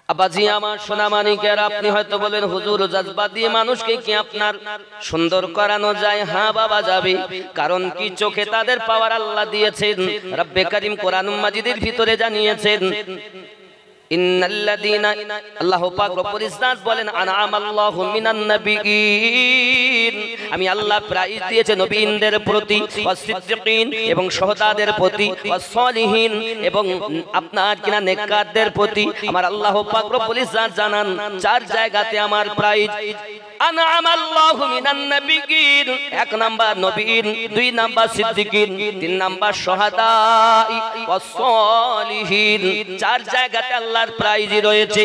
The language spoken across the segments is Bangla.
আব্বাজি আমার সোনা মানিকের, আপনি হয়তো বলেন হুজুর জজবা দিয়ে মানুষকে কি আপনার সুন্দর করানো যায়? হ্যাঁ বাবা যাবে, কারণ কি চোখে তাদের পাওয়ার আল্লাহ দিয়েছেন। রব্বে কারীম কোরআন মাজিদের ভিতরে জানিয়েছেন ইন্নাল্লাযীনা, আল্লাহ পাক রব্বুল ইজ্জাত বলেন আনআমাল্লাহু মিনান নাবিয়্যিন, আমি আল্লাহ প্রাইজ দিয়েছে নবীনদের প্রতি, ওয়াসসিদ্দিকিন এবং শুহাদাদের প্রতি, ওয়াসসালিহিন এবং আপনার কিনা নেককারদের প্রতি। আমার আল্লাহ পাক রব্বুল ইজ্জাত জানান চার জায়গাতে আমার প্রাইজ। আনআমাল্লাহু মিনান নাবিয়্যিন, এক নাম্বার নবীন, দুই নাম্বার সিদ্দিকিন, তিন নাম্বার শুহাদা ওয়াসসালিহিন। চার জায়গাতে আল্লাহর প্রাইজ রয়েছে।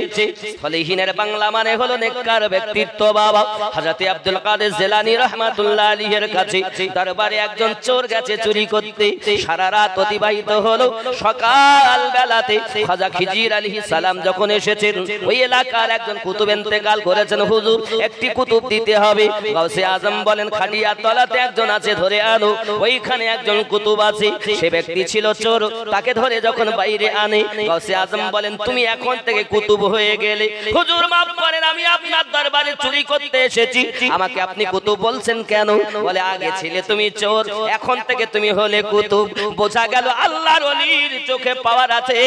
সালিহিনের বাংলা মানে হলো নেককার ব্যক্তিত্ব। বাবা হযরত আব্দুল কাদের জিলানী রাহমাতুল্লাহ আলাইহির কাছে দরবারে একজন চোর গেছে চুরি করতে। সারা রাত অতিবাহিত হলো, সকাল বেলাতে খাজা খিজির আলাইহিস সালাম যখন এসেছেন, ওই এলাকার একজন কুতুব ইন্তেকাল করেছেন, হুজুর একটি কুতুব দিতে হবে। গাউসে আজম বলেন খাটিয়ার তলাতে একজন আছে, ধরে আনো। ওইখানে একজন কুতুব আছে, সে ব্যক্তি ছিল চোর। তাকে ধরে যখন বাইরে আনে, গাউসে আজম বলেন তুমি এখন থেকে কুতুব হয়ে গেলে। হুজুর মাফ করেন, আমি আপনার দরবারে চুরি করতে এসেছি, আমাকে আপনি কুতুব বলছেন কেন? বলে আগে ছিলে তুমি চোর, এখন থেকে তুমি হলে কুতুব। বোঝা গেল আল্লাহর ওলির চোখে পাওয়ার আছে,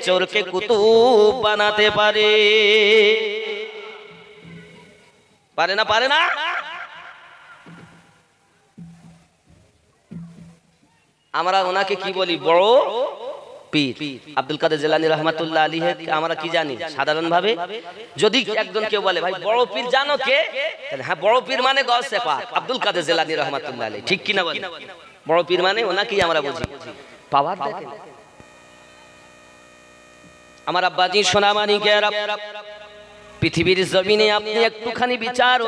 চোরকে কুতুব বানাতে পারে। পারে না? পারে না? আমরা ওনাকে কি বলি? বড় পীর। আব্দুল কাদের জিলানী রাহমাতুল্লাহ আলাইহি আমরা কি জানি সাধারণ ভাবে? যদি একজন কেউ বলে ভাই বড় পীর জানো কে? হ্যাঁ, বড় পীর মানে গৌসে পাক আব্দুল কাদের জিলানী রাহমাতুল্লাহ আলাইহি, ঠিক কি না বলেন? বড় পীর মানে ওনাকেই আমরা বুঝি। পাওয়ার দেখেন আমার আব্বাজি সোনা মানিকেরা, পৃথিবীর জমিনে আপনি একটুখানি বিচার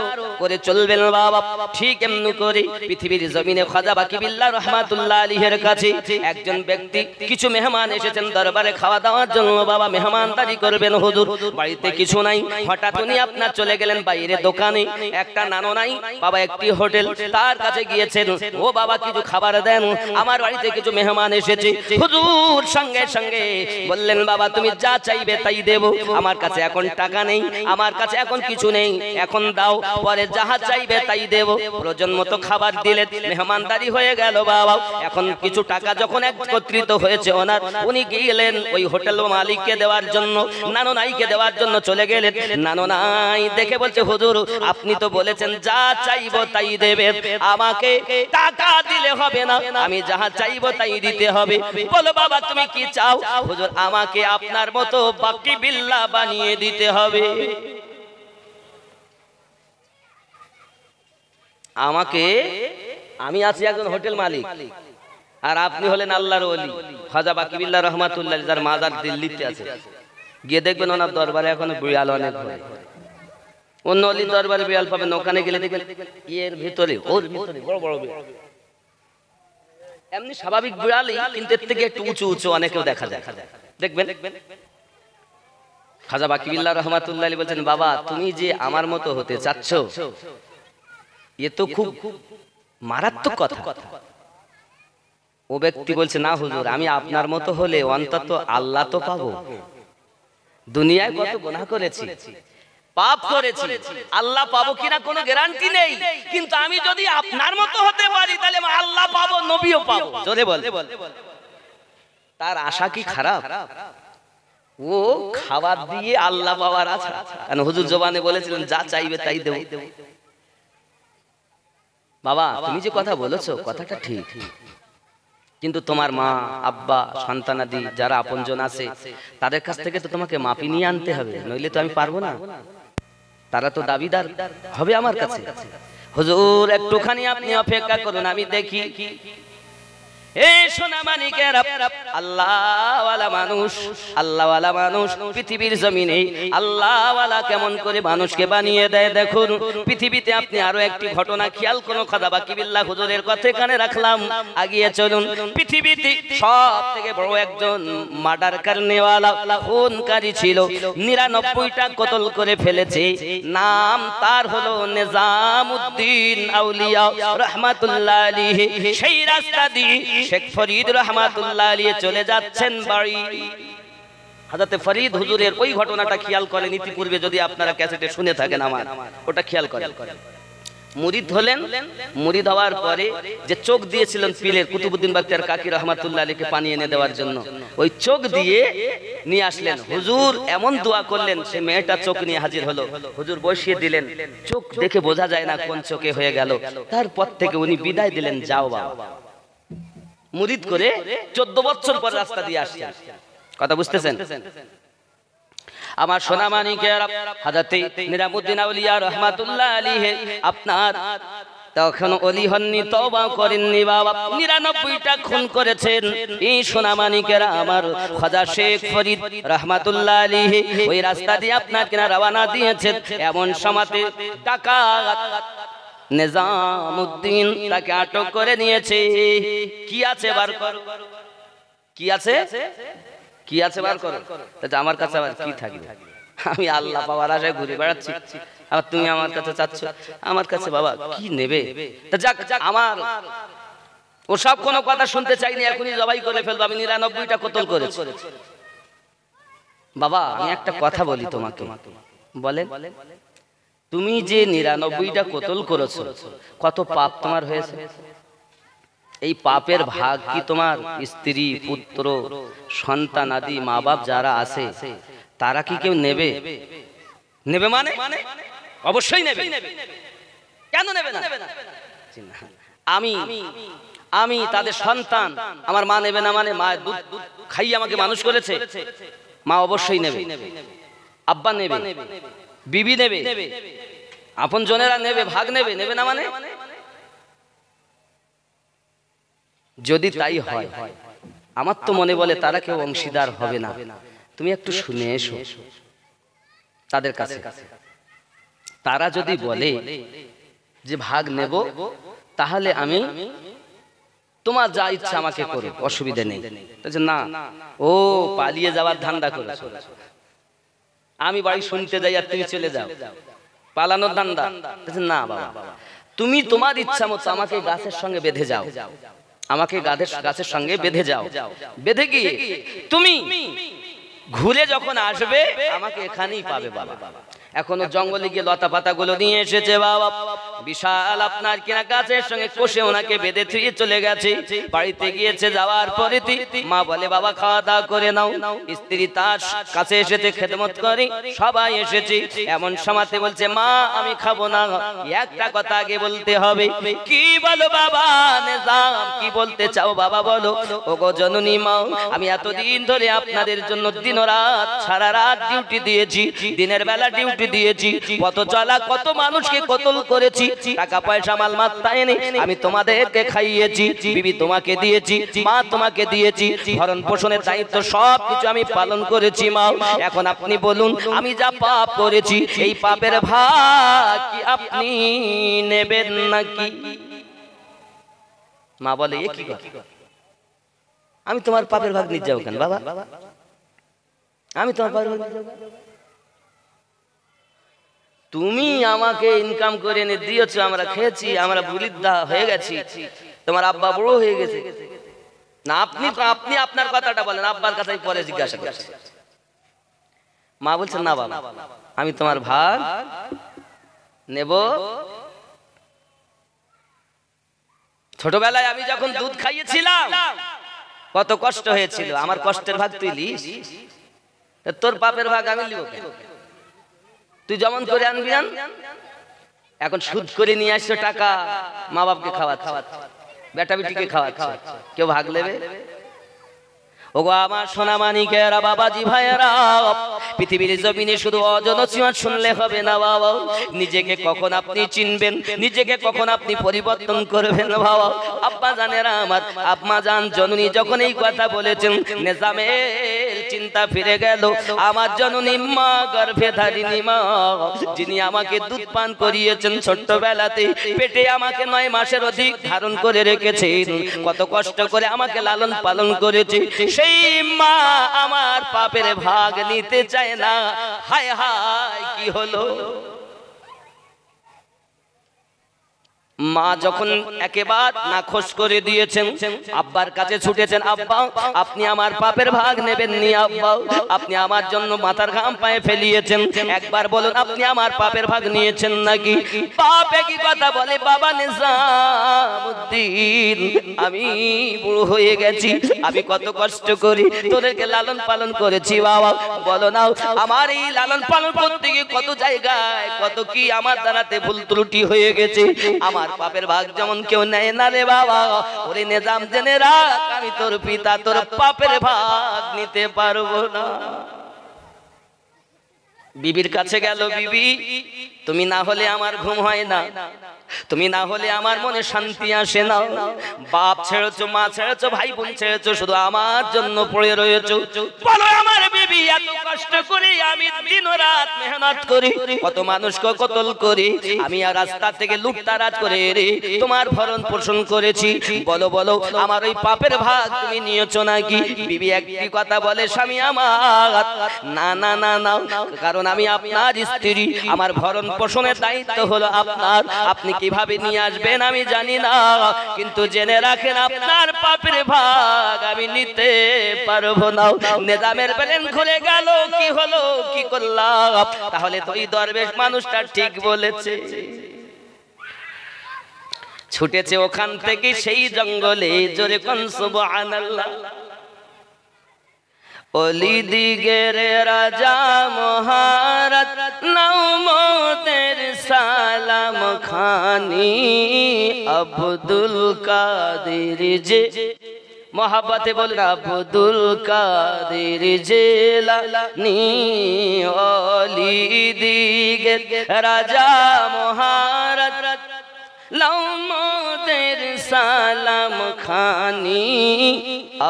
করে চলবেন বাবা। ঠিক এমনি করে পৃথিবীর জমিনে খাজা বাকিবিল্লাহ রাহমাতুল্লাহ আলাইহির কাছে একজন ব্যক্তি, কিছু মেহমান এসেছেন দরবারে খাওয়া দাওয়ার জন্য। বাবা মেহমানদারি করবেন, হুজুর বাড়িতে কিছু নাই। হঠাৎ উনি আপনার চলে গেলেন বাইরে দোকানে, একটা নানো নাই বাবা, একটি হোটেল, তার কাছে গিয়েছেন, ও বাবা কিছু খাবার দেন, আমার বাড়িতে কিছু মেহমান এসেছে। হুজুর সঙ্গে সঙ্গে বললেন বাবা তুমি যা চাইবে তাই দেব, আমার কাছে এখন টাকা নেই, আমার কাছে এখন কিছু নেই, এখন দাও, পরে যাহা চাইবে তাই দেব। প্রয়োজন মতো খাবার দিলেন, মেহমানদারি হয়ে গেল বাবা। এখন কিছু টাকা যখন একত্রিত হয়েছে ওনার, উনি গেলেন ওই হোটেল মালিককে দেওয়ার জন্য, নানো নাইকে দেওয়ার জন্য চলে গেলেন। নানো নাই দেখে বলছে হুজুর আপনি তো বলেছেন যা চাইবো তাই দেবেন, আমাকে টাকা দিলে হবে না, আমি যাহা চাইবো তাই দিতে হবে। বলো বাবা তুমি কি চাও? হুজুর আমাকে আপনার মতো বাকিবিল্লাহ বানিয়ে দিতে হবে, আমাকে, আমি আছি একজন হোটেল মালিক আর আপনি হলেন আল্লাহর ওলি খাজা বাকিবিল্লাহ রাহমাতুল্লাহ আলাইহি, যার মাজার দিল্লিতে আছে। গিয়ে দেখবেন ওনার দরবারে এখন বিড়াল অনেক হয়। অন্য ওলির দরবারে বিড়াল পাবেন, ওখানে গেলে দেখবেন এর ভিতরে ওর ভিতরে বড় বড় বিড়াল, এমনি স্বাভাবিক বিড়ালই কিন্তু এর থেকে একটু উঁচু উঁচু অনেকেও দেখা যায়। দেখবেন খাজা বাকিবিল্লাহ রাহমাতুল্লাহ আলাইহি বলছেন বাবা তুমি যে আমার মতো হতে চাচ্ছ, এ তো খুব মারাত্মক কথা। ও ব্যক্তি বলছে না হুজুর আমি আপনার মতো হলে অন্তত আল্লাহ তো পাবো। দুনিয়ায় কত গুনাহ করেছি, পাপ করেছি, আল্লাহ পাবো কিনা কোনো গ্যারান্টি নেই, কিন্তু আমি যদি আপনার মতো হতে পারি তাহলে আল্লাহ পাবো, নবীও পাবো। জোরে বল। তার আশা কি খারাপ? ও খাবার দিয়ে আল্লাহ পাওয়ার আশা, কারণ হুজুর জবানে বলেছিলেন যা চাইবে তাই দেব। বাবা তুমি যে কথা বলেছো কথাটা ঠিক, কিন্তু তোমার মা আব্বা সন্তানাদি যারা আপনজন আছে তাদের কাছ থেকে তো তোমাকে মাপি নিয়ে আনতে হবে, নইলে তো আমি পারবো না, তারা তো দাবিদার হবে আমার কাছে। হুজুর একটুখানি আপনি অপেক্ষা করুন, আমি দেখি। এই সোনা মানিকেরা, আল্লাহওয়ালা মানুষ, আল্লাহওয়ালা মানুষ পৃথিবীর জমিনে আল্লাহওয়ালা কেমন করে মানুষকে বানিয়ে দেয় দেখুন। পৃথিবীতে আপনি আরো একটি ঘটনা খেয়াল করুন, খাজা বাকিবিল্লাহ হুজুরের কথা এখানে রাখলাম, আগিয়ে চলুন। পৃথিবীতে সব থেকে বড় একজন মার্ডার করনেওয়ালা খুনকারী ছিল, 99টা কতল করে ফেলেছে, নাম তার হলো নিজামউদ্দিন আউলিয়া রাহমাতুল্লাহ আলাইহি। সেই রাস্তা দিয়ে শেখ ফরিদ রহমাতুল্লাহ আলাইহি চলে যাচ্ছেন বাড়ি। হযরতে ফরিদ হুজুরের ওই ঘটনাটা খেয়াল করেন, ইতিপূর্বে যদি আপনারা ক্যাসেটে শুনে থাকেন আমার, ওটা খেয়াল করেন। মুরিদ হলেন, মুরিদ হওয়ার পরে যে চোখ দিয়েছিলেন পীরের কুতুবউদ্দিন বখতিয়ার কাকি রহমাতুল্লাহ আলাইহিকে পানি এনে দেওয়ার জন্য, ওই চোখ দিয়ে নিয়ে আসলেন। হুজুর এমন দোয়া করলেন, সে মেয়েটা চোখ নিয়ে হাজির হলো। হুজুর বসিয়ে দিলেন, চোখ দেখে বোঝা যায় না কোন চোখে হয়ে গেল। তারপর থেকে উনি বিদায় দিলেন, যাও বাবা। মুরিদ করে 14 বছর পর রাস্তা দিয়ে আসছেন। কথা বুঝতেছেন? আমার সোনা মানিকেরা, হযরতে নিজামউদ্দিন আউলিয়া রাহমাতুল্লাহ আলাইহি আপনার তখন ওলি হননি, তওবা করেননি বাবা, 99টা খুন করেছেন। এই সোনা মানিকেরা আমার খাজা শেখ ফরিদ রাহমাতুল্লাহ আলাইহি ওই রাস্তা দিয়ে আপনাকে রওনা দিয়েছেন। এমন সময়তে ডাকাত নিজামউদ্দিন তাকে আটক করে নিয়েছে। কি আছে বার কর, কি আছে, কি আছে বার করো। আমার কাছে আবার কি থাকবে? আমি আল্লাহ পাওয়ার আশায় ঘুরে বেড়াচ্ছি, আর তুমি আমার কাছে চাচ্ছ, আমার কাছে বাবা কি নেবে? যাক, আমার ওসব কোনো কথা শুনতে চাইনি, এখনই জবাই করে ফেলবো। আমি 99টা কতল করেছি। বাবা আমি একটা কথা বলি তোমাকে, বলেন, তুমি যে 99টা কতল করেছো, কত পাপ তোমার হয়েছে? এই পাপের ভাগ কি তোমার স্ত্রী, পুত্র, সন্তান আদি মা বাপ যারা আছে তারা কি কেউ নেবে? নেবে মানে অবশ্যই নেবে। কেন নেবে না? আমি আমি তাদের সন্তান, আমার মা নেবে না মানে? মা দুধ খাইয়ে আমাকে মানুষ করেছে, মা অবশ্যই নেবে। আব্বা নেবে, বিবি নেবে, আপন জনেরা নেবে, ভাগ নেবে, নেবে না মানে? যদি তাই হয়, আমার তো মনে বলে তারা কেউ অংশীদার হবে না। তুমি একটু শুনে এসো তাদের কাছে। তারা যদি বলে যে ভাগ নেব, তাহলে আমি তোমার যা ইচ্ছা আমাকে করো, অসুবিধা নেই। না, ও পালিয়ে যাওয়ার ধান্দা করেছো, আমি বাড়ি শুনতে যাই আর তুমি চলে যাও, পালানোর ধান্দা। না বাবা, তুমি তোমার ইচ্ছা মতো আমাকে গাছের সঙ্গে বেঁধে যাও, আমাকে গাছের সঙ্গে বেঁধে যাও। বেঁধে গিয়ে তুমি ঘুরে যখন আসবে আমাকে এখানেই পাবে বাবা। এখনো জঙ্গলে গিয়ে লতা পাতা গুলো নিয়ে এসেছে বাবা, বিশাল আপনার কিনা গাছের সঙ্গে কষে ওনাকে বেঁধে থুয়ে চলে গেছে। বাড়িতে গিয়েছে, যাওয়ার পরে মা বলে বাবা খাওয়া দাওয়া করে নাও। স্ত্রী তার কাছে এসেছে, খেদমত করে, সবাই এসেছে। এমন সময়তে বলছে মা আমি খাবো না, একটা কথা আগে বলতে হবে। কি বলো বাবা? নিজাম কি বলতে চাও বাবা বলো। ওগো জননী মা, আমি এতদিন ধরে আপনাদের জন্য দিন রাত সারা রাত ডিউটি দিয়েছি, দিনের বেলা ডিউটি দিয়েছি, কত চলা কত মানুষকে কতল করেছি, টাকা পয়সা মাল মাত্তা এনে আমি তোমাদেরকে খাইয়েছি, বিবি তোমাকে দিয়েছি, মা তোমাকে দিয়েছি, ভরণ পোষণের দায়িত্ব সব কিছু আমি পালন করেছি মা। এখন আপনি বলুন আমি যা পাপ করেছি, এই পাপের ভাগ কি আপনি নেবেন নাকি? মা বলে এ কি কথা, আমি তোমার পাপের ভাগ নিয়ে যাবো কেন বাবা? আমি তোমার পাপের ভাগ নিয়ে যাবো? তুমি আমাকে ইনকাম করে এনে দিয়েছো, আমরা খেয়েছি, আমরা বুলিদ্দা হয়ে গেছি, তোমার আব্বা বড় হয়ে গেছে না। আপনি আপনার কথাটা বলেন, আব্বার কাছে পরে জিজ্ঞাসা করছি। মা বলছেন না বাবা আমি তোমার ভাগ নেব। ছোটবেলায় আমি যখন দুধ খাইয়েছিলাম কত কষ্ট হয়েছিল, আমার কষ্টের ভাগ তুই লিস, তোর পাপের ভাগ আমি লিব কেন? তুই যেমন করে আনবি আন। এখন সুদ করে নিয়ে আসছো টাকা, মা বাপকে খাওয়াচ্ছে, বেটা বেটিকে খাওয়াচ্ছে, কেউ ভাগ নেবে? ওগো আমার সোনা মানিকেরা, বাবাজি ভাইয়েরা, পৃথিবীর জমিনে শুধু অজনসীমা শুনলে হবে না বাবা, নিজেকে কখন আপনি চিনবেন, নিজেকে কখন আপনি পরিবর্তন করবেন বাবা। আব্বা জানেরা আমার, আম্মা জান জননী যখন এই কথা বলেছেন, নিজামের চিন্তা ফিরে গেল। আমার জননী মা, গর্ভে ধারিণী মা, যিনি আমাকে দুধ পান করিয়েছেন ছোট্টবেলাতে, পেটে আমাকে 9 মাসের অধিক ধারণ করে রেখেছেন, কত কষ্ট করে আমাকে লালন পালন করেছে, সেই মা আমার পাপের ভাগ নিতে চায় না। হায় হায় কি হলো! মা যখন একেবারে নাখোশ করে দিয়েছেন, আব্বার কাছে ছুটেছেন, আব্বা আপনি আমার পাপের ভাগ নেবেন নি, আব্বা আপনি আমার জন্য মাথার ঘাম পায়ে ফেলিয়েছেন, একবার বলুন আপনি আমার পাপের ভাগ নিয়েছেন নাকি? পাপে কি কথা বলে, বাবা নিজামউদ্দিন আমি বুড়ো হয়ে গেছি, আমি কত কষ্ট করি তোদেরকে লালন পালন করেছি বাবা, বলো না আমার এই লালন পালন করতে গিয়ে কত জায়গায় কত কি আমার দ্বারাতে ভুল ত্রুটি হয়ে গেছে, আমার পাপের ভাগ যেমন কেউ নেয় না রে বাবা, ওরে নিজাম জেনে রাখ আমি তোর পিতা, তোর পাপের ভাগ নিতে পারবো না। বিবির কাছে গেল, বিবি তুমি না হলে আমার ঘুম হয় না, তুমি না হলে আমার মনে শান্তি আসে না, বাপ ছেড়েছো, মা ছেড়েছো, ভাই বোন ছেড়েছো, শুধু আমার জন্য পড়ে রয়েছো, বলো আমার বিবি এত কষ্ট করি আমি দিন রাত মেহনত করি, কত মানুষকে কতল করি আমি, আর রাস্তা থেকে লুটতারাজ করে রে তোমার ভরণ পোষণ করেছি, বলো বলো আমার ওই পাপের ভাগ তুমি নিয়েছো নাকি? বিবি একটি কথা বলে, স্বামী আমার না না না না, কারণ আমি আপনার স্ত্রী, আমার ভরণ পোষণের দায়িত্ব হলো আপনার, আপনি কিভাবে নিয়ে আসবেন আমি জানি না, কিন্তু জেনে রাখেন আপনার পাপের ভাগ আমি নিতে পারবো না। নিজামের প্লেন ঘুরে গেল, কি হলো কি করলাম? তাহলে তো এই দরবেশ মানুষটা ঠিক বলেছে, ছুটেছে ওখান থেকে সেই জঙ্গলে, জোরে কোন সুবহানাল্লাহ। অলি দিগের রাজা মহারাজ নাও মোদের সালাম খানি, আব্দুল কাদের যে মোহাব্বতে বলেন আব্দুল কাদের জিলানী, অলি দিগের রাজা মহারাজ লাও মোদের সালাম খানি,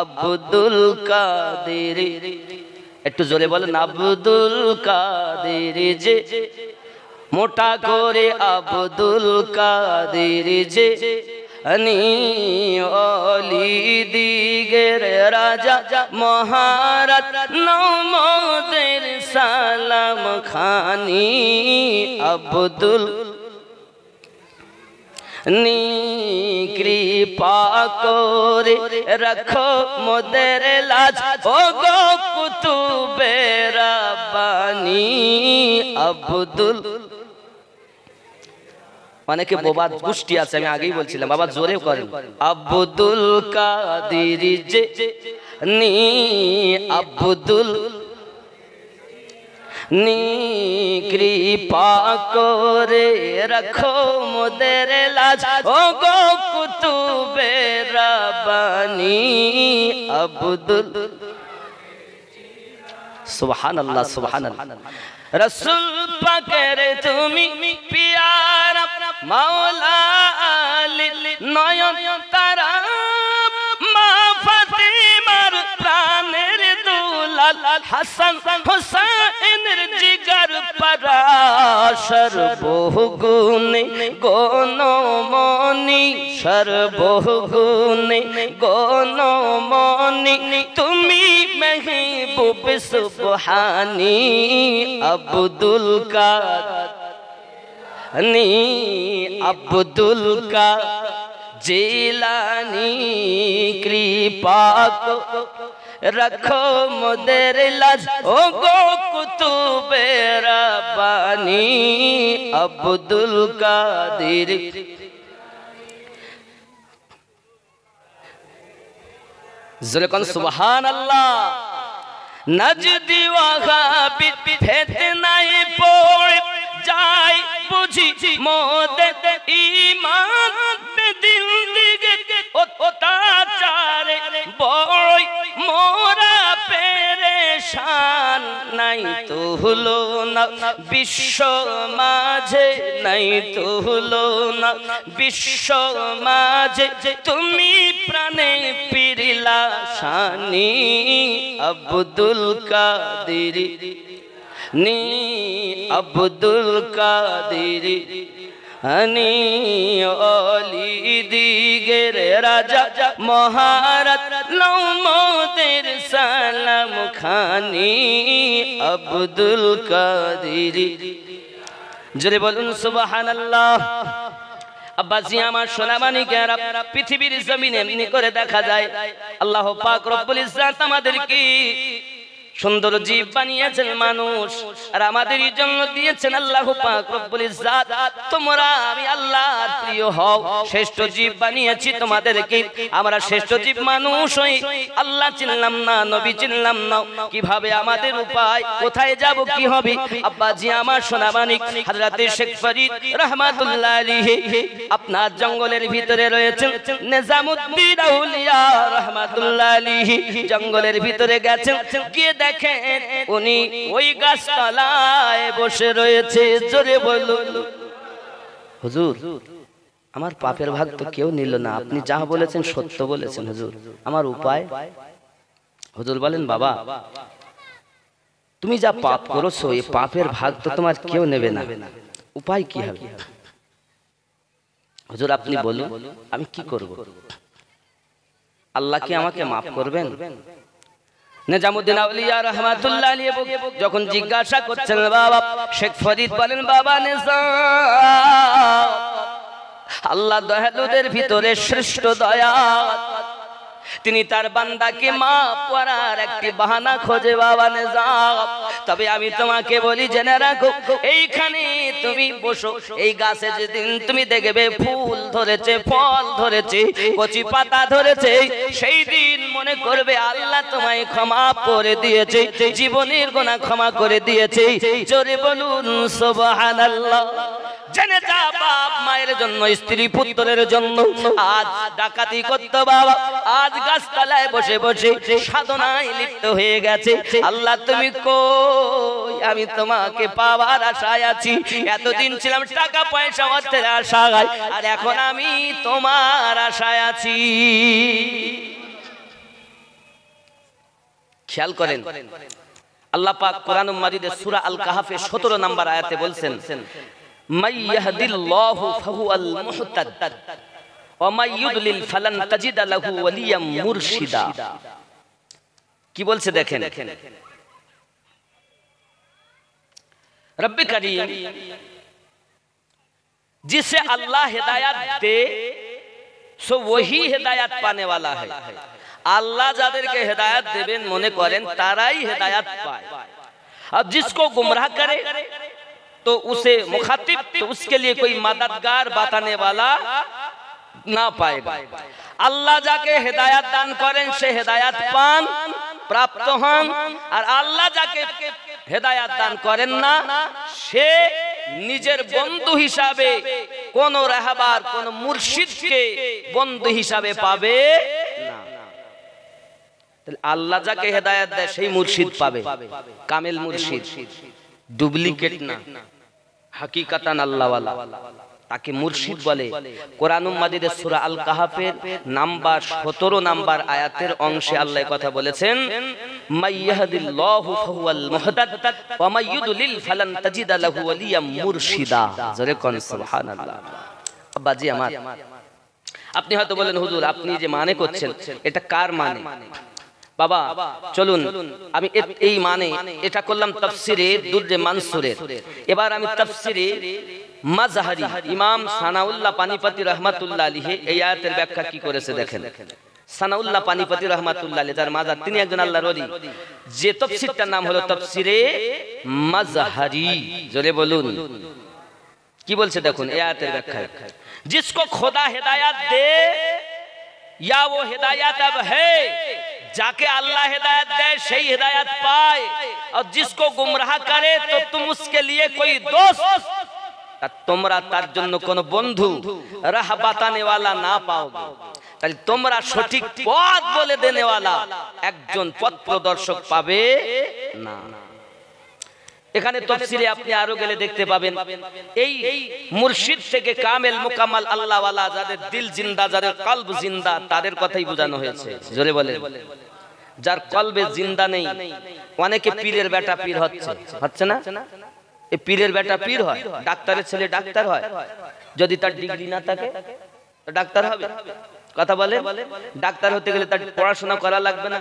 আব্দুল কাদের, একটু জোরে বলেন আব্দুল কাদের যে, মোটা করে আব্দুল কাদের যে আনি, অলি দিগের রাজা মহারাজ নাও মোদের সালাম খানি, আব্দুল নি কৃপা করে রাখো মোদের লাজ, ও গো কুতুবে রাব্বানি, আব্দুল। অনেকে বোবা গোষ্ঠী আছে, আমি আগেই বলছিলাম, বাবা জোরে করেন, আব্দুল কাদের যে নি, আব্দুল নি কৃপা করে রাখো মোদের লাজ, ও গো কুতুবে রাব্বানি, আব্দুল। সুবহানাল্লাহ সুবহানাল্লাহ। রাসূল পাকের তুমি পিয়ারা মাওলা আলী নয়ন তারা, মা ফাতিমার প্রাণের দুলাল, হাসান হুসাইনের জিগার পরাশর, বহুগুণে গণমণি, সর্বগুণে গণমণি তুমি মেহবুব সুবহানি, আব্দুল কাদের নি, আব্দুল কাদের জিলানী কৃপা রাখো মোদের লাজ, ও গো কুতুবে রাব্বানি, আব্দুল কাদের। জোরে কোন সুবহানাল্লাহ। নজদি ওয়াহাবি ফিতনায় পড়ে যায় বুঝি মোদের ঈমান, দিল দিগে অত্যাচারে বড়ই মোরা পেরেশান, নাই তো হলো না বিশ্ব মাঝে, নাই তো হলো না বিশ্ব মাঝে, তুমি প্রাণে পিরিলা শানি, আব্দুল কাদের নি, আব্দুল কাদের আনি, অলি দিগের রাজা মহারাজ নাও মোদের সালাম খানি, আব্দুল কাদের। জোরে বলুন সুবহানাল্লাহ। আব্বাজি আমার সোনামানিকেরা, পৃথিবীর জমিনে এমনি করে দেখা যায় আল্লাহ পাক রব্বুল ইজ্জাত আমাদেরকে সুন্দর জীব বানিয়েছেন মানুষ, আর আমাদের জন্য দিয়েছেন আল্লাহ পাক রব্বুল ইজ্জাত তোমরা আমি আল্লাহর প্রিয় হও, শ্রেষ্ঠ জীব বানিয়েছি তোমাদেরকে। আমরা শ্রেষ্ঠ জীব মানুষ হই, আল্লাহ চিনলাম না, নবী চিনলাম না, কিভাবে আমাদের উপায়, কোথায় যাব, কি হবে? আব্বাজি আমার সোনামানিক হযরত শেখ ফরিদ রাহমাতুল্লাহ আলাইহি আপনার জঙ্গলের ভিতরে রয়েছেন, নিজামউদ্দিন আউলিয়া রাহমাতুল্লাহ আলাইহি জঙ্গলের ভিতরে গেছেন, গিয়ে দেখেন উনি ওই গাছতলায় বসে রয়েছে। জোরে বলুন হুজুর আমার পাপের ভাগ তো কেউ নিল না, আপনি যা বলেছেন সত্য বলেছেন হুজুর, আমার উপায়? হুজুর বলেন বাবা তুমি যা পাপ করেছো এই পাপের ভাগ তো তোমার কেউ নেবে না, উপায় কি হবে? হুজুর আপনি বলুন আমি কি করব? আল্লাহ কি আমাকে মাফ করবেন? নিজামউদ্দিন আউলিয়া রাহমাতুল্লাহ আলাইহি যখন জিজ্ঞাসা করছেন বাবা, শেখ ফরিদ বলেন বাবা নিজাম, আল্লাহ দয়ালুদের ভিতরে শ্রেষ্ঠ দয়াল, তিনি তার বান্দাকে মাফ করার একটি বাহানা খোঁজে বাবা নিজাম। তবে আমি তোমাকে বলি জেনে রাখো, এইখানে তুমি বসো, এই গাছে যেদিন তুমি দেখবে ফুল ধরেছে, ফল ধরেছে, কচি পাতা ধরেছে, সেই দিন মনে করবে আল্লাহ তোমায় ক্ষমা করে দিয়েছে, জীবনের গুনাহ ক্ষমা করে দিয়েছে। জোরে বলুন সুবহানাল্লাহ। জেনে যা বাপ মায়ের জন্য, স্ত্রী পুত্রের জন্য আজ ডাকাতি করতে বাবা, আজ গাছতলায় বসে বসে সাধনায় লিপ্ত হয়ে গেছে। আল্লাহ তুমি কই? আমি তোমাকে পাওয়ার আশায় আছি, এতদিন ছিলাম টাকা পয়সা অর্থের আশায়, আর এখন আমি তোমার আশায় আছি। খেয়াল করেন আল্লাহ পাক কোরআন মাজিদের সূরা আল কাহফে 17 নম্বর আয়াতে বলছেন, মাই ইয়াহদিল্লাহু ফাহুয়াল মুহতাদ ওয়া মাই ইউদলিল ফালান তাজিদা লাহু ওয়ালিয়াম মুরশিদা। কি বলছে দেখেন, রব্বে করিম जिसे अल्लाह हिदायत दे सो वही हिदायत पाने वाला है। আল্লাহ যাদেরকে হেদায়েত দেবেন মনে করেন তারাই হেদায়েত পায়, और जिसको गुमराह करे तो उसे मुखातिब, तो उसके लिए कोई मददगार बताने वाला ना पाएगा। আল্লাহ যাকে হেদায়েত দান করেন সে হেদায়েত পান, প্রাপ্ত হন, আর আল্লাহ যাকে হেদায়েত দান করেন না সে নিজের বন্ধু হিসাবে কোন রাহবার, কোন মুর্শিদকে বন্ধু হিসাবে পাবে না। আল্লাহ যাকে হেদায়েত দেয় সেই মুর্শিদ পাবে, কামেল মুর্শিদ, ডুপ্লিকেট না, হাকিকাতান আল্লাহওয়ালা, তাকে মুর্শিদ বলে। কোরআন মাজিদের সূরা আল কাহফের নাম্বার 17 নাম্বার আয়াতের অংশে আল্লাহ কথা বলেছেন, মাই ইয়াহদিল্লাহু ফাহুয়াল মুহতাদ ওয়া মাই ইউদলিল ফালান তাজিদা লাহু ওয়ালিয়াম মুরশিদা। জোরে কোন সুবহানাল্লাহ। আব্বাজি আমার, আপনি হয়তো বলেন হুজুর আপনি যে মানে করছেন এটা কার মানে? বাবা চলুন আমি এই মানে এটা করলাম তাফসিরে দুররে মানসুরের, এবার আমি তাফসিরে মাজহারি ইমাম সানাউল্লাহ পানিপতি রাহমাতুল্লাহ আলাইহি এই আয়াতের ব্যাখ্যা কি করেছে দেখেন। সানাউল্লাহ পানিপতি রাহমাতুল্লাহ আলাইহি তার মাজার, তিনি একজন আল্লাহর ওলি, যে তাফসিরটার নাম হলো তাফসিরে মাজহারি। জোরে বলুন কি বলছে দেখুন এই আয়াতের ব্যাখ্যা, जिसको खुदा हिदायत दे या वो हिदायत अब है, जाके अल्लाह हिदायत दे सही हिदायत पाए, और जिसको गुमराह करे तो तुम उसके लिए कोई दोस्त, তোমরা তার জন্য কোন বন্ধু রাহ বাতানে वाला না পাওগে। তাহলে তোমরা সঠিক পথ বলে দেনে वाला একজন পথ প্রদর্শক পাবে না। এখানে তাফসীরে আপনি আরো গেলে দেখতে পাবেন এই মুর্শিদ থেকে কামেল মুকাম্মাল আল্লাহ ওয়ালা, যাদের দিল জিন্দা, যাদের কলব জিন্দা, তাদের কথাই বোঝানো হয়েছে। জোরে বলেন, যার কলবে জিন্দা নেই, অনেকে পীরের বেটা পীর হচ্ছে না, এই পীরের বেটা পীর হয়, ডাক্তারের ছেলে ডাক্তার হয়, যদি তার ডিগ্রি না থাকে তো ডাক্তার হবে? কথা বলে, ডাক্তার হতে গেলে তার পড়াশোনা করা লাগবে না,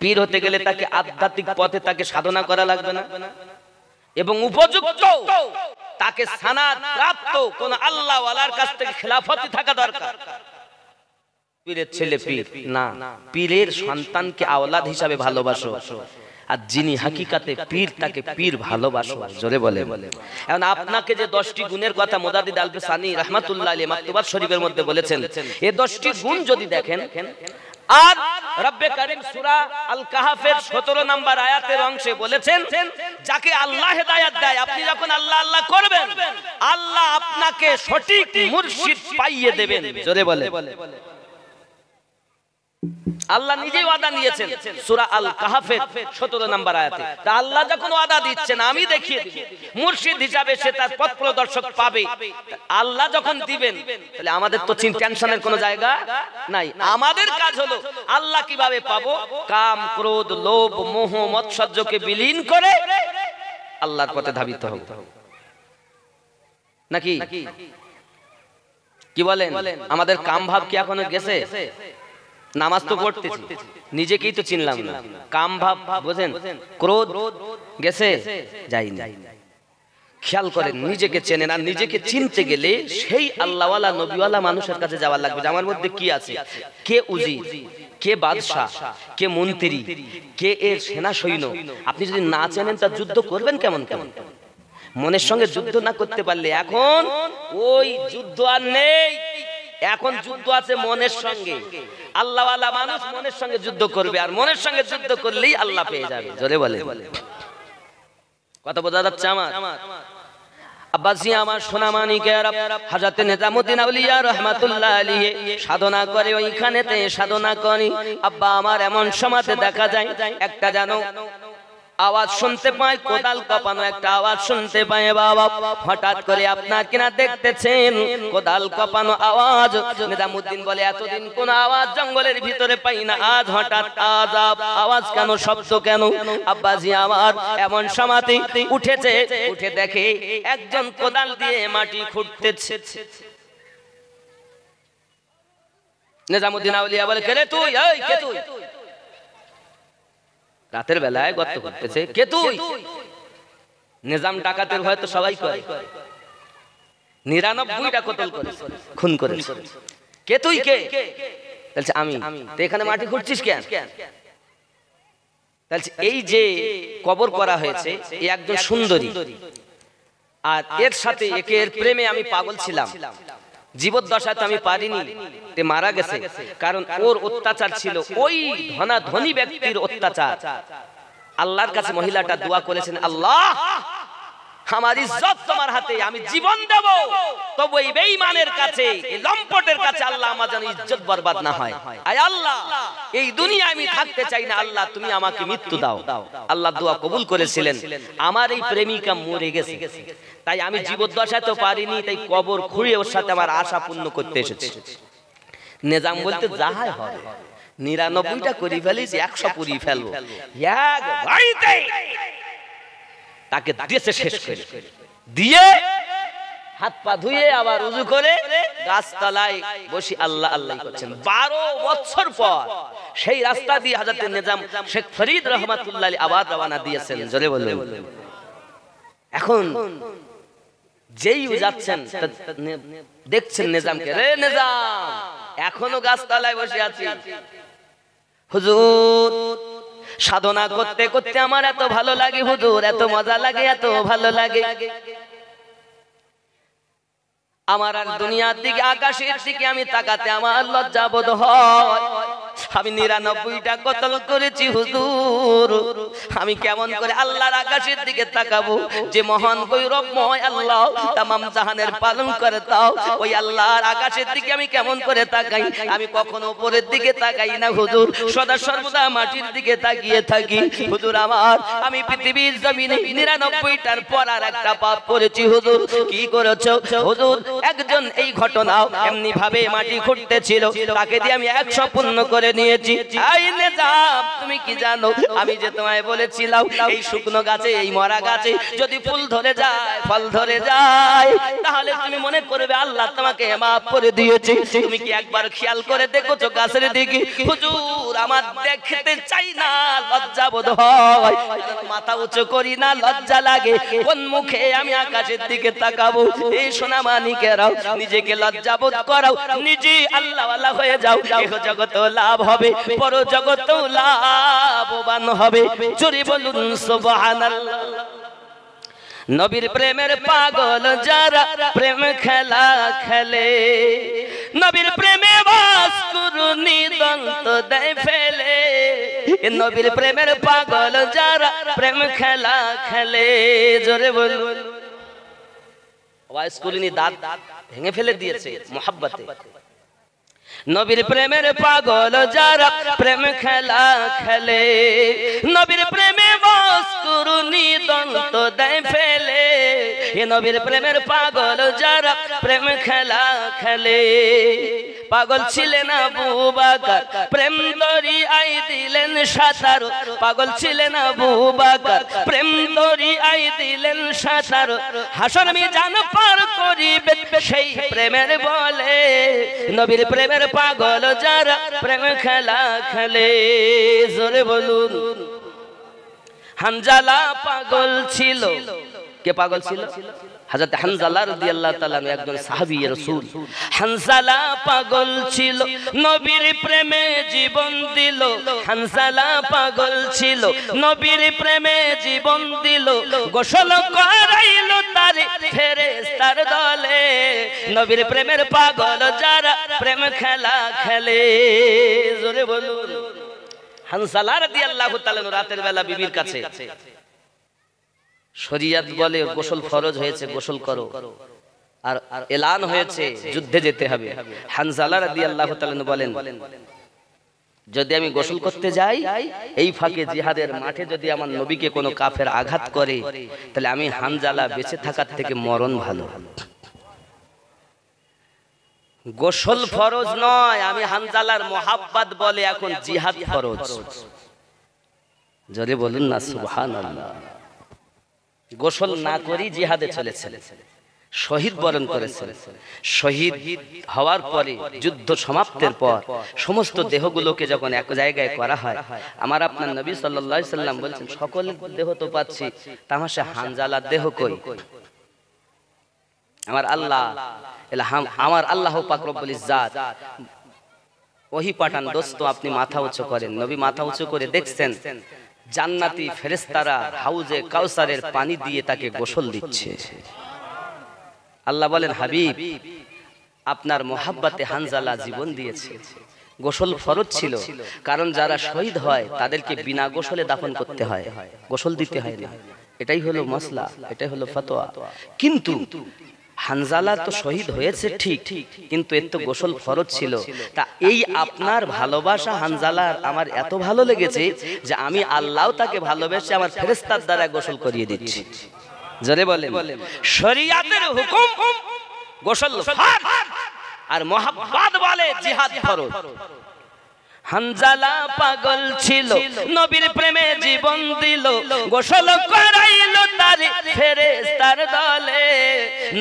পীর হতে গেলে তাকে আধ্যাত্মিক পথে তাকে সাধনা করা লাগবে না, এবং উপযুক্ত তাকে সানাদ প্রাপ্ত কোন আল্লাহ ওয়ালার কাছ থেকে খেলাফতি থাকা দরকার। পীরের ছেলে পীর না, পীরের সন্তানকে আওলাদ হিসাবে ভালোবাসো, আর যিনি হাকিকাতে পীর তাকে পীর ভালোবাসো। জোরে বলে। এখন আপনাকে যে 10টি গুণের কথা মুজাদ্দিদ আল-ফিসানি রাহমাতুল্লাহ আলাইহি মাকতুবাত শরীফের মধ্যে বলেছেন, এই 10টি গুণ যদি দেখেন, আর রব্বে কারীম সূরা আল কাহফের 17 নম্বর আয়াতের অংশে বলেছেন, যাকে আল্লাহ হেদায়েত দেয়, আপনি যখন আল্লাহ আল্লাহ করবেন, আল্লাহ আপনাকে সঠিক মুর্শিদ পাইয়ে দেবেন। জোরে বলে। আল্লাহ নিজেই ওয়াদা নিয়েছেন সূরা আল কাহফের 17 নম্বর আয়াতে। তা আল্লাহ যখন ওয়াদা দিচ্ছেন, আমি দেখিয়ে দিব, মুর্শিদ হিসাবে সে তার পথ প্রদর্শক পাবে। আল্লাহ যখন দিবেন, তাহলে আমাদের তো টেনশনের কোনো জায়গা নাই। আমাদের কাজ হলো আল্লাহ কিভাবে পাবো, কাম ক্রোধ লোভ মোহ মৎসর্যকে বিলীন করে আল্লাহর পথে ধাবিত হব, নাকি কি বলেন? আমাদের কাম ভাব কি এখনো গেছে? নামাজ তো পড়তেছি, নিজেকেই তো চিনলাম না। কাম ভাব বোঝেন, ক্রোধ গেছে, যাইনি। খেয়াল করেন, নিজেকে চেনেন। আর নিজেকে চিনতে গেলে সেই আল্লাহওয়ালা নবীওয়ালা মানুষের কাছে যাওয়ার লাগবে, যে আমার মধ্যে কি আছে, কে উজির, কে বাদশাহ, কে মন্ত্রী, কে এর সেনা সৈন্য। আপনি যদি না চেনেন, তার যুদ্ধ করবেন কেমন কেমন? মনের সঙ্গে যুদ্ধ না করতে পারলে এখন ওই যুদ্ধ আর নেই, এখন যুদ্ধ আছে মনের সঙ্গে। আল্লাহওয়ালা মানুষ মনের সঙ্গে যুদ্ধ করবে, আর মনের সঙ্গে যুদ্ধ করলেই আল্লাহ পেয়ে যাবে। জোরে বলে। কথা বোঝা যাচ্ছে আমার? আব্বাসি আমার সোনামানিকেরা, হযরত নিজামুদ্দিন আউলিয়া রাহমাতুল্লাহ আলাইহি সাধনা করে, ওইখানেতে সাধনা করি। আব্বা আমার এমন সময়তে দেখা যায়, একটা জানো আওয়াজ শুনতে পায়, কোদাল কপানো একটা আওয়াজ শুনতে পায় বাবা। হঠাৎ করে আপনার কিনা দেখতেছেন কোদাল কপানো আওয়াজ। নিজামুদ্দিন বলে, এতদিন কোন আওয়াজ জঙ্গলের ভিতরে পাই না, আজ হঠাৎ আওয়াজ কেন, শব্দ কেন? আব্বাজি আমার এমন সময়তে উঠেছে, উঠে দেখে একজন কোদাল দিয়ে মাটি খুঁড়তেছে। নিজামুদ্দিন আউলিয়া বলে, কে রে তুই? এই কে তুই? রাতের বেলায় গর্ত করতেছে, কে তুই? নিজাম ডাকাতের ভয় তো সবাই করে, 99টা কতল করেছে, খুন করেছে। কে তুই? কে? বলছে আমি। তো এখানে মাটি খুঁড়ছিস কেন? বলছে এই যে কবর করা হয়েছে, এই একজন সুন্দরী, আর এর সাথে এর প্রেমে আমি পাগল ছিলাম। জীবদ্দশায় তো আমি পারিনি, তে মারা গেছে, কারণ ওর অত্যাচার ছিল, ওই ধনী ব্যক্তির অত্যাচার। আল্লাহর কাছে মহিলাটা দোয়া করেছেন, আল্লাহ আমার ইজ্জত তোমার হাতে, আমি জীবন দেব, তবু এই বেঈমানের কাছে, এই লম্পটের কাছে আল্লাহ আমার যেন ইজ্জত বরবাদ না হয়। আয় আল্লাহ, এই দুনিয়ায় আমি থাকতে চাই না, আল্লাহ তুমি আমাকে মৃত্যু দাও। আল্লাহ দোয়া কবুল করেছিলেন। আমার এই প্রেমিকা মরে গেছে, তাই আমি জীবদ্দশায় তো পারিনি, তাই কবর খুঁড়ে ওর সাথে আমার আশা পূর্ণ করতে এসেছি। নিজাম বলতে যাহাই হয়, 99টা করি ফেলিস, 100 পুরি ফেলবো। এক বাড়িতে তাকে দিয়েছে শেষ করে দিয়ে, হাত পা ধুয়ে আবার উযু করে গাছতলায় বসে আল্লাহ আল্লাহ করছেন। 12 বছর পর সেই রাস্তা দিয়ে হযরত নিজাম শেখ ফরিদ রহমাতুল্লাহ আলাইহি আবার রওনা দিয়েছেন। জোরে বলুন। এখন যেই যাচ্ছেন দেখছেন নিজামকে, রে নিজাম, এখনো গাছতলায় বসে আছি। হুজুর সাধনা করতে করতে আমার এত ভালো লাগে হুজুর, এত মজা লাগে, এত ভালো লাগে। আমার আর দুনিয়ার দিকে, আকাশের দিকে আমি তাকাতে আমার লজ্জা বোধ হয়। আমি 99টা কতল করেছি হুজুর, আমি কেমন করে আল্লাহর আকাশের দিকে তাকাবো, যে মহান গৌরবময় আল্লাহ তামাম জাহানের পালন করে দাও, ওই আল্লাহর আকাশের দিকে আমি কেমন করে তাকাই? আমি কখনো উপরের দিকে তাকাই না হুজুর, সদা সর্বদা মাটির দিকে তাকিয়ে থাকি হুজুর। আমার আমি পৃথিবীর জমিনে 99টার পর আর একটা পাপ করেছি হুজুর। কি করেছো হুজুর? একজন এই ঘটনা এমনি ভাবে মাটি খুঁড়তেছিল, তাকে দিয়ে আমি 100 পূর্ণ করে নিয়েছি। আই নিজাম, তুমি কি জানো, আমি যে তোমায় বলেছিলাম এই শুকনো গাছে, এই মরা গাছে যদি ফুল ধরে যায়, ফল ধরে যায়, তাহলে তুমি মনে করবে আল্লাহ তোমাকে মাফ করে দিয়েছে। তুমি কি একবার খেয়াল করে দেখেছো গাছের দিকে? হুজুর হুজুর আমার দেখতে চাই না, লজ্জা বোধ হয়, মাথা উঁচু করি না, লজ্জা লাগে, কোন মুখে আমি আকাশের দিকে তাকাবো? এই সোনা মানিকেরাও নিজেকে লজ্জা বোধ করাও, নিজে আল্লাহ ওয়ালা হয়ে যাও, ইহ জগতেও লাভ হবে, পর জগতেও লাভবান হবে। জোরে বলুন সুবহানাল্লাহ। নবীর প্রেমের পাগল যারা প্রেম খেলা খেলে, নবীর প্রেমে বাস করুনি দন্ত দেয় ফেলে, নবীর প্রেমের পাগল যারা প্রেম খেলা খেলে। জোরে বলুন। ওয়াইস করুনি দাঁত ভেঙে ফেলে দিয়েছে মোহাব্বতে। নবীর প্রেমের পাগল যারা প্রেম খেলা খেলে, নবীর প্রেমে বাস করুনি দন্ত দেয় ফেলে, নবীর প্রেমের পাগল যারা প্রেম খেলা খেলে। পাগল ছিলেন আবু বকর, প্রেম দরিয়ায় দিলেন সাঁতার, পাগল ছিলেন আবু বকর, প্রেম দরিয়ায় দিলেন সাঁতার, হাসর মিজান পার করিবে সেই প্রেমের বলে। নবীর প্রেমের পাগল যারা প্রেম খেলা খেলে। জোরে বলুন। হানজালা পাগল ছিল। কে পাগল ছিল? হযরত হানজালা রাদিয়াল্লাহু তাআলা একজন সাহাবী রাসূল। হানজালা পাগল ছিল, নবীর প্রেমে জীবন দিল। হানজালা পাগল ছিল, নবীর প্রেমে জীবন দিল, গোসল করাইলো তারে ফেরেশতার দলে। নবীর প্রেমের পাগল যারা প্রেম খেলা খেলে। জোরে বলুন। হানজালা রাদিয়াল্লাহু তাআলা রাতের বেলা বিবির কাছে, শরীয়ত বলে গোসল ফরজ হয়েছে, গোসল করো, আর এলান হয়েছে যুদ্ধে যেতে হবে। হানজালা রাদিয়াল্লাহু তাআলা বলেন, যদি আমি গোসল করতে যাই, এই ফাঁকে জিহাদের মাঠে যদি আমার নবীকে কোনো কাফের আঘাত করে, তাহলে আমি হানজালা বেঁচে থাকার থেকে মরণ ভালো। গোসল ফরজ নয়, আমি হানজালার মোহাব্বত বলে এখন জিহাদ ফরজ। জোরে বলুন না সুবহানাল্লাহ। গোসল না করি জিহাদে চলেছেন, শহীদ বরণ করেছেন। শহীদ হওয়ার পরে যুদ্ধ সমাপ্তের পর সমস্ত দেহগুলোকে যখন এক জায়গায় করা হয়, আমার আপনার নবী সাল্লাল্লাহু আলাইহি সাল্লাম বলছেন, সকলের দেহ তো পাচ্ছি, তামাশা হানজালার দেহ কই? আমার আল্লাহ, আমার আল্লাহ পাক রব্বুল ইজ্জাত ওহী পাঠান, দোস্ত আপনি মাথা উঁচু করেন। নবী মাথা উঁচু করে দেখছেন জান্নাতি ফেরেশতারা হাউজে কাউসারের পানি দিয়ে তাকে গোসল দিচ্ছে। আল্লাহ বলেন, হাবিব আপনার মোহাব্বতে হানজালা জীবন দিয়েছে। গোসল ফরজ ছিল, কারণ যারা শহীদ হয় তাদেরকে বিনা গোসলে দাফন করতে হয়, গোসল দিতে হয় না। এটাই হলো মাসলা, এটাই হলো ফতোয়া। কিন্তু হানজালা তো শহীদ হয়েছে ঠিক, কিন্তু এর তো গোসল ফরজ ছিল। তা এই আপনার ভালোবাসা হানজালার আমার এত ভালো লেগেছে যে আমি আল্লাহ তাকে ভালোবেসে আমার ফেরেশতার দ্বারা গোসল করিয়ে দিচ্ছি। জোরে বলেন। শরীয়তের হুকুম গোসল ফরজ, আর মোহাব্বত বলে জিহাদ ফরজ। হানজালা পাগল ছিল, নবীর প্রেমে জীবন দিল, গোসল করাইলো তারে ফেরেশতার দলে।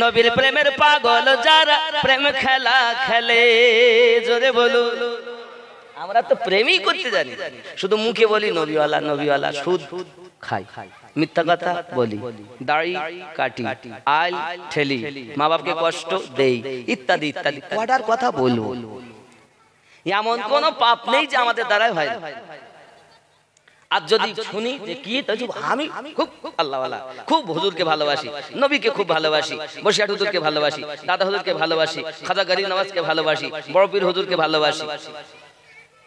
নবীর প্রেমের পাগল যারা প্রেম খেলা খেলে। জোরে বলুন। আমরা তো প্রেমই করতে জানি, শুধু মুখে বলি নবীওয়ালা নবীওয়ালা, সুদ খাই, মিথ্যা কথা বলি, দাড়ি কাটি, আইল ঠেলি, মা বাপকে কষ্ট দেই, ইত্যাদি ইত্যাদি। কটার কথা বলবো? এমন কোন পাপ নেই যে আমাদের দ্বারাই হয়। আর যদি শুনি যে কি, আমি খুব আল্লাহওয়ালা, খুব হুজুরকে ভালোবাসি, নবীকে খুব ভালোবাসি, বসিয়াট হুজুরকে ভালোবাসি, দাদা হুজুরকে ভালোবাসি, খাজা গরিব নওয়াজকে ভালোবাসি, বড় পীর হুজুরকে ভালোবাসি,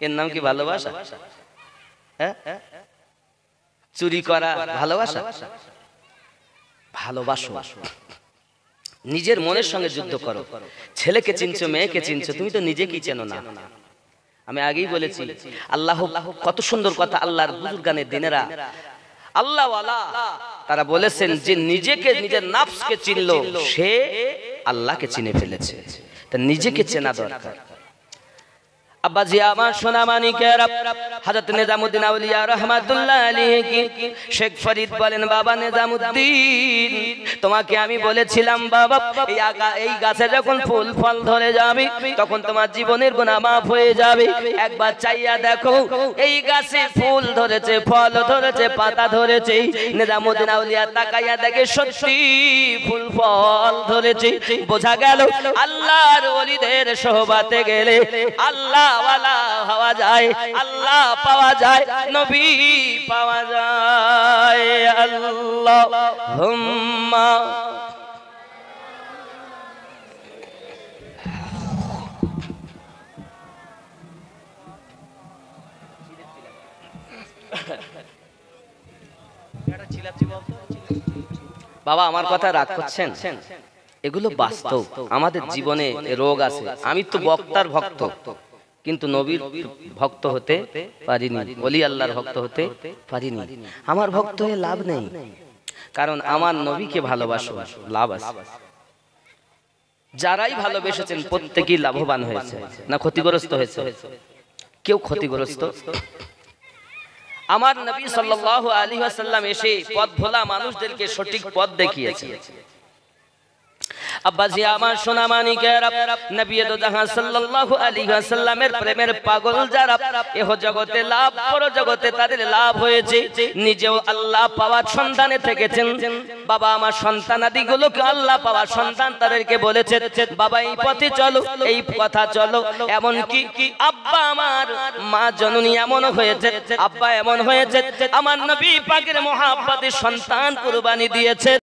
এর নাম কি ভালোবাসা? হ্যাঁ, চুরি করা ভালোবাসা? ভালোবাসো, নিজের মনের সঙ্গে যুদ্ধ করো। ছেলেকে চিনছো, মেয়েকে চিনছো, তুমি তো নিজেকেই চেনো না। আমি আগেই বলেছি, আল্লাহ কত সুন্দর কথা আল্লাহর বুজুর্গানের দিনেরা আল্লাহওয়ালা তারা বলেছেন যে নিজেকে, নিজের নাফসকে চিনলো সে আল্লাহকে চিনে ফেলেছে। তা নিজেকে চেনা দরকার। আব্বাজি আমার সোনা মানিকেরা, হযরত নিজামউদ্দিন আউলিয়া রাহমাতুল্লাহ আলাইহি শেখ ফরিদ বলেন, বাবা নিজামউদ্দিন, তোমাকে আমি বলেছিলাম বাবা, এই গাছে যখন ফুল ফল ধরে যাবে তখন তোমার জীবনের গুনাহ মাফ হয়ে যাবে। একবার চাইয়া দেখো, এই গাছে ফুল ধরেছে, ফল ধরেছে, পাতা ধরেছে। নিজামউদ্দিন আউলিয়া তাকাইয়া দেখে সত্যি ফুল ফল ধরেছে। বোঝা গেল আল্লাহর ওলিদের সোহবতে গেলে আল্লাহ ওয়ালা হওয়া যায়, আল্লাহ পাওয়া যায়, নবী পাওয়া যায়। আল্লাহুম্মা বাবা আমার কথা রাগ করছেন? এগুলো বাস্তব, আমাদের জীবনে রোগ আছে। আমি তো বক্তার ভক্ত, কিন্তু নবীর ভক্ত হতে পারিনি, ওলি আল্লাহর ভক্ত হতে পারিনি। আমার ভক্ত হয়ে লাভ নেই, কারণ আমার নবীকে ভালোবাসো, লাভ আছে। যারাই ভালোবেসেছেন প্রত্যেকেই লাভবান হয়েছে, না ক্ষতিগ্রস্ত হয়েছে? কেউ ক্ষতিগ্রস্ত। আমার নবী সাল্লাল্লাহু আলাইহি ওয়াসাল্লাম এসে পথ ভোলা মানুষদেরকে সঠিক পথ দেখিয়েছে। আব্বাজি আমার সোনা মানিকেরা, নবী দো জাহান সাল্লাল্লাহু আলাইহি ওয়াসাল্লামের প্রেমের পাগল যারা, এহ জগতে লাভ পর জগতে তাদের লাভ হয়েছে। নিজেও আল্লাহ পাওয়ার সন্ধানে থেকেছেন। বাবা আমার সন্তানাদিগুলোকে আল্লাহ পাওয়ার সন্তান তাদেরকে বলেছে, বাবা এই পথে চলো, এই কথা চলো। এমন কি আব্বা আমার মা জননী এমন হয়েছে, আব্বা এমন হয়েছে, আমার নবী পাকের মহব্বতে সন্তান কুরবানি দিয়েছে।